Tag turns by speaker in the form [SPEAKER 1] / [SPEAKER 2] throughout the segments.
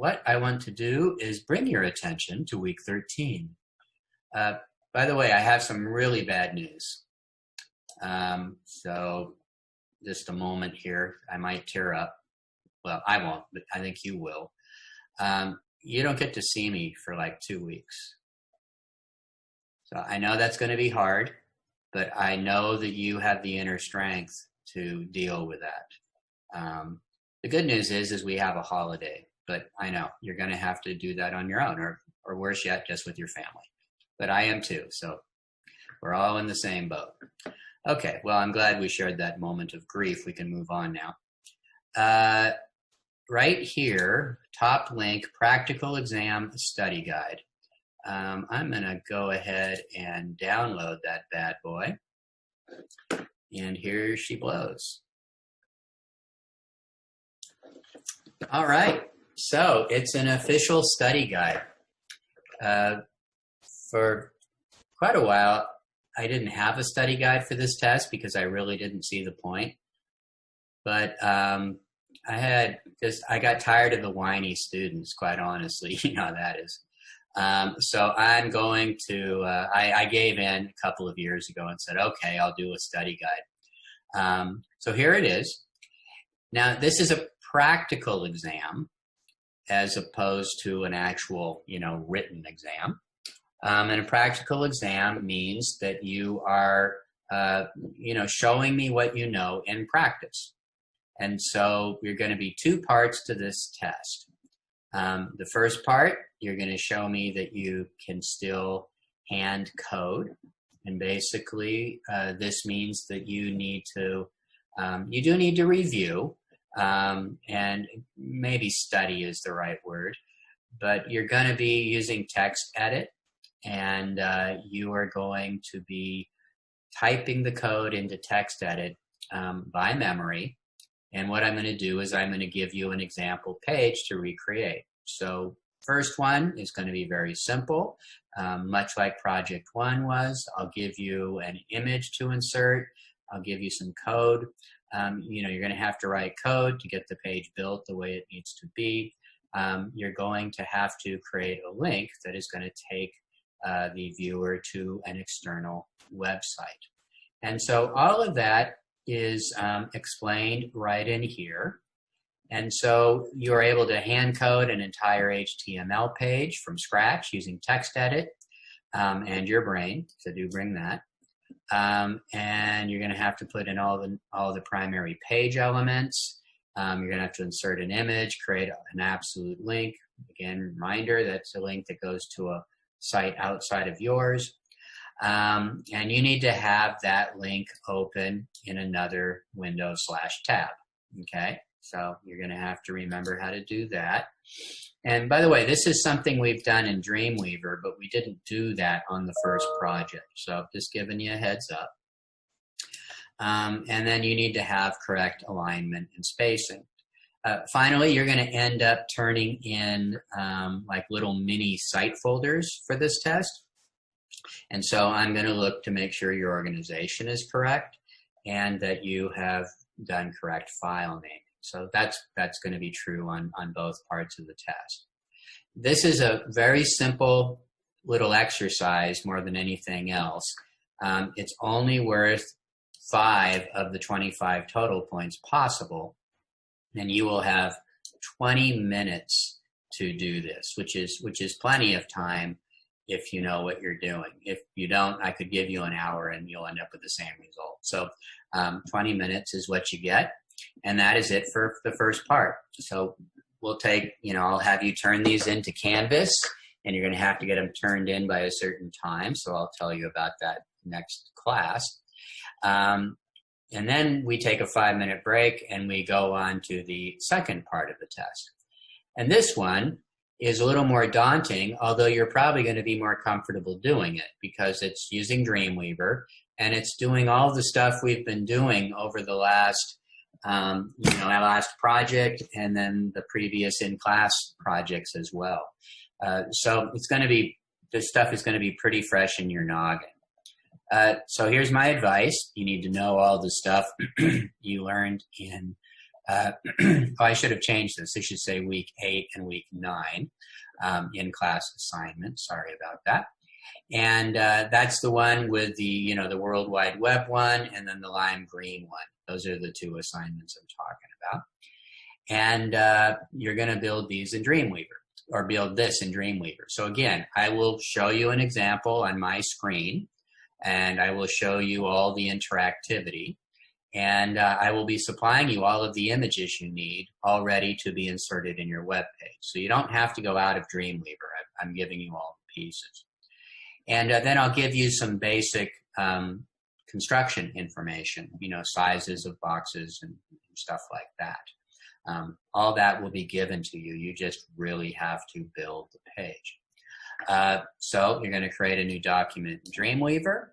[SPEAKER 1] what I want to do is bring your attention to week 13. By the way, I have some really bad news. So just a moment here. I might tear up. Well, I won't, but I think you will. You don't get to see me for like 2 weeks. So I know that's going to be hard, but I know that you have the inner strength to deal with that. The good news is we have a holiday, but I know you're going to have to do that on your own, or worse yet, just with your family. But I am too, so we're all in the same boat. Okay, well, I'm glad we shared that moment of grief. We can move on now. Right here, top link, practical exam study guide. I'm going to go ahead and download that bad boy. And here she blows. All right, so it's an official study guide. For quite a while, I didn't have a study guide for this test because I really didn't see the point. But I got tired of the whiny students, quite honestly. You know how that is. So I'm going to, I gave in a couple of years ago and said, okay, I'll do a study guide. So here it is. Now, this is a practical exam as opposed to an actual, written exam. And a practical exam means that you are, showing me what you know in practice. And so you're going to be 2 parts to this test. The first part, you're going to show me that you can still hand code. And basically, this means that you do need to review, and maybe study is the right word, but you're going to be using text edit, and you are going to be typing the code into text edit by memory. And what I'm going to do is I'm going to give you an example page to recreate. So first one is going to be very simple, much like project 1 was. I'll give you an image to insert. I'll give you some code. You're going to have to write code to get the page built the way it needs to be. You're going to have to create a link that is going to take the viewer to an external website. And so all of that is explained right in here. And so you're able to hand code an entire HTML page from scratch using text edit and your brain, so do bring that. And you're going to have to put in all the primary page elements. You're going to have to insert an image, create an absolute link. Again, reminder, that's a link that goes to a site outside of yours. And you need to have that link open in another window/tab. Okay, so you're going to have to remember how to do that. And by the way, this is something we've done in Dreamweaver, but we didn't do that on the first project. So just giving you a heads up. And then you need to have correct alignment and spacing. Finally, you're going to end up turning in like little mini site folders for this test. And so I'm going to look to make sure your organization is correct and that you have done correct file naming. So that's going to be true on both parts of the test. This is a very simple little exercise more than anything else. It's only worth 5 of the 25 total points possible, and you will have 20 minutes to do this, which is plenty of time if you know what you're doing. If you don't, I could give you an hour and you'll end up with the same result. So 20 minutes is what you get, and that is it for the first part. So we'll take, I'll have you turn these into Canvas, and you're going to have to get them turned in by a certain time. So I'll tell you about that next class. And then we take a 5-minute break and we go on to the second part of the test. And this one is a little more daunting, although you're probably going to be more comfortable doing it because it's using Dreamweaver and it's doing all the stuff we've been doing over the last, last project and then the previous in-class projects as well. So this stuff is going to be pretty fresh in your noggin. So here's my advice. You need to know all the stuff you learned in oh, I should have changed this. I should say week 8 and week 9 in-class assignments. Sorry about that. And that's the one with the, the World Wide Web one, and then the lime green one. Those are the 2 assignments I'm talking about. And you're going to build these in Dreamweaver, or build this in Dreamweaver. So again, I will show you an example on my screen, and I will show you all the interactivity. And I will be supplying you all of the images you need already to be inserted in your web page. So you don't have to go out of Dreamweaver. I'm giving you all the pieces. And then I'll give you some basic construction information, sizes of boxes and stuff like that. All that will be given to you. You just really have to build the page. So you're going to create a new document in Dreamweaver.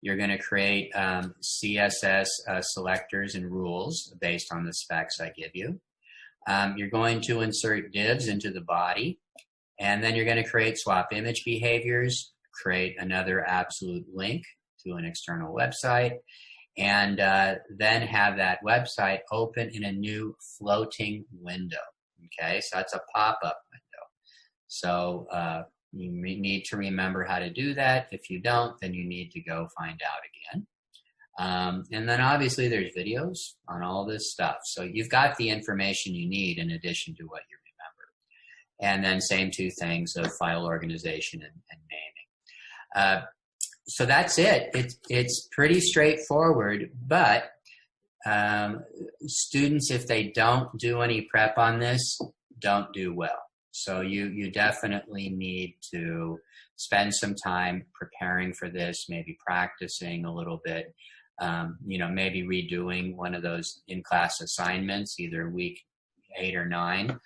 [SPEAKER 1] You're going to create CSS selectors and rules based on the specs I give you. You're going to insert divs into the body, and then you're going to create swap image behaviors, create another absolute link to an external website, and then have that website open in a new floating window. Okay, so that's a pop-up window. So you need to remember how to do that. If you don't, then you need to go find out again. And then obviously there's videos on all this stuff. So you've got the information you need in addition to what you remember. And then same 2 things of file organization and naming. So that's it. It's pretty straightforward, but students, if they don't do any prep on this, don't do well. So you definitely need to spend some time preparing for this, maybe practicing a little bit, maybe redoing one of those in-class assignments, either week 8 or 9,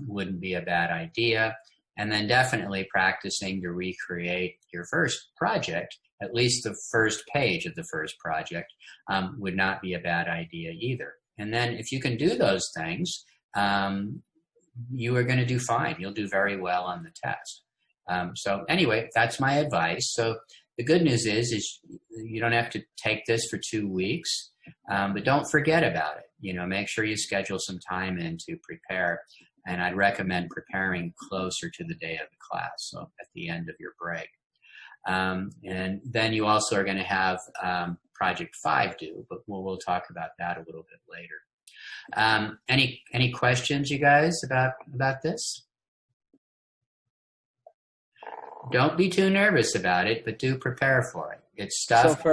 [SPEAKER 1] wouldn't be a bad idea. And then definitely practicing to recreate your first project, at least the first page of the first project, would not be a bad idea either. And then if you can do those things, you are going to do fine. You'll do very well on the test. So anyway, that's my advice. So the good news is you don't have to take this for 2 weeks, but don't forget about it. Make sure you schedule some time in to prepare. And I'd recommend preparing closer to the day of the class, so at the end of your break. And then you also are going to have Project 5 due, but we'll talk about that a little bit later. Any questions, you guys, about this? Don't be too nervous about it, but do prepare for it. It's stuff,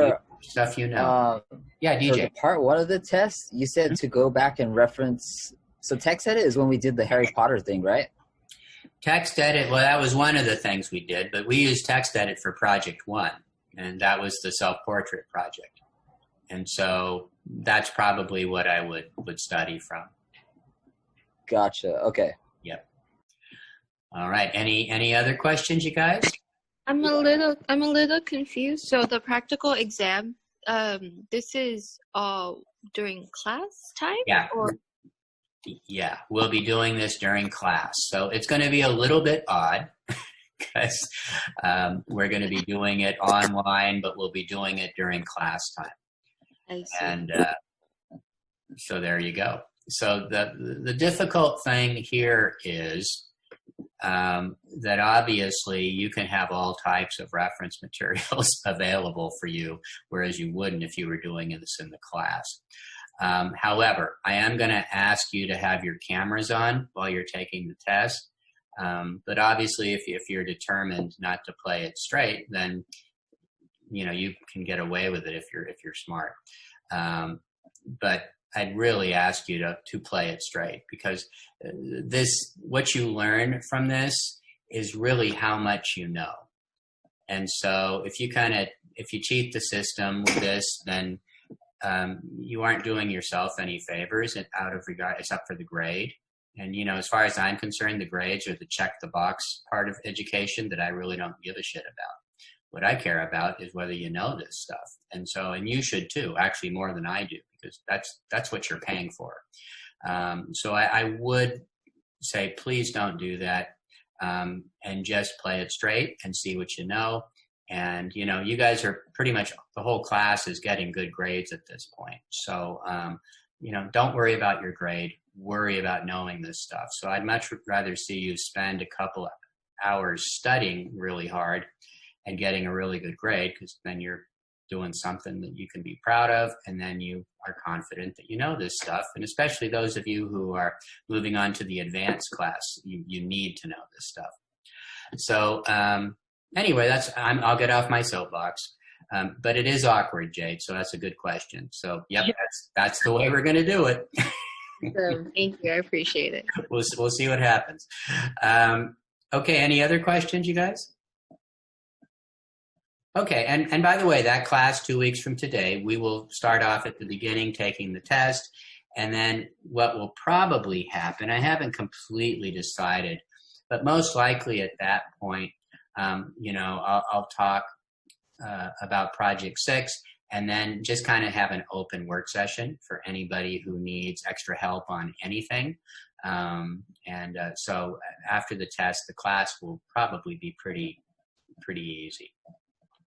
[SPEAKER 1] stuff you know. Yeah, DJ.
[SPEAKER 2] For the part 1 of the test, you said to go back and reference. So text edit is when we did the Harry Potter thing, right?
[SPEAKER 1] Text edit, well, that was one of the things we did, but we used text edit for Project 1, and that was the self-portrait project. And so that's probably what I would study from.
[SPEAKER 2] Gotcha. Okay.
[SPEAKER 1] Yep. All right. Any other questions, you guys?
[SPEAKER 3] I'm a little confused. So the practical exam, this is during class time?
[SPEAKER 1] Yeah.
[SPEAKER 3] Or?
[SPEAKER 1] Yeah, we'll be doing this during class. So it's going to be a little bit odd because we're going to be doing it online, but we'll be doing it during class time.
[SPEAKER 3] I see.
[SPEAKER 1] And so there you go. So the difficult thing here is that obviously you can have all types of reference materials available for you, whereas you wouldn't if you were doing this in the class. However, I am going to ask you to have your cameras on while you're taking the test. But obviously, if you're determined not to play it straight, then you can get away with it if you're smart. But I'd really ask you to play it straight, because what you learn from this is really how much you know. And so if you cheat the system with this, then you aren't doing yourself any favors out of regard, except for the grade. And, as far as I'm concerned, the grades are the check the box part of education that I really don't give a shit about. What I care about is whether you know this stuff. And you should too, actually more than I do, because that's what you're paying for. So I would say, please don't do that, and just play it straight and see what you know. And, you guys are pretty much, the whole class is getting good grades at this point. So don't worry about your grade. Worry about knowing this stuff. So I'd much rather see you spend a couple of hours studying really hard and getting a really good grade, because then you're doing something that you can be proud of, and then you are confident that you know this stuff. And especially those of you who are moving on to the advanced class, you need to know this stuff. So anyway, I'll get off my soapbox. But it is awkward, Jade, so that's a good question. So, yep, that's the way we're going to do it.
[SPEAKER 3] Thank you. I appreciate it.
[SPEAKER 1] We'll see what happens. Okay, any other questions, you guys? Okay, and by the way, that class 2 weeks from today, we will start off at the beginning taking the test, and then what will probably happen, I haven't completely decided, but most likely at that point, I'll talk about Project 6, and then just kind of have an open work session for anybody who needs extra help on anything. So after the test, the class will probably be pretty easy.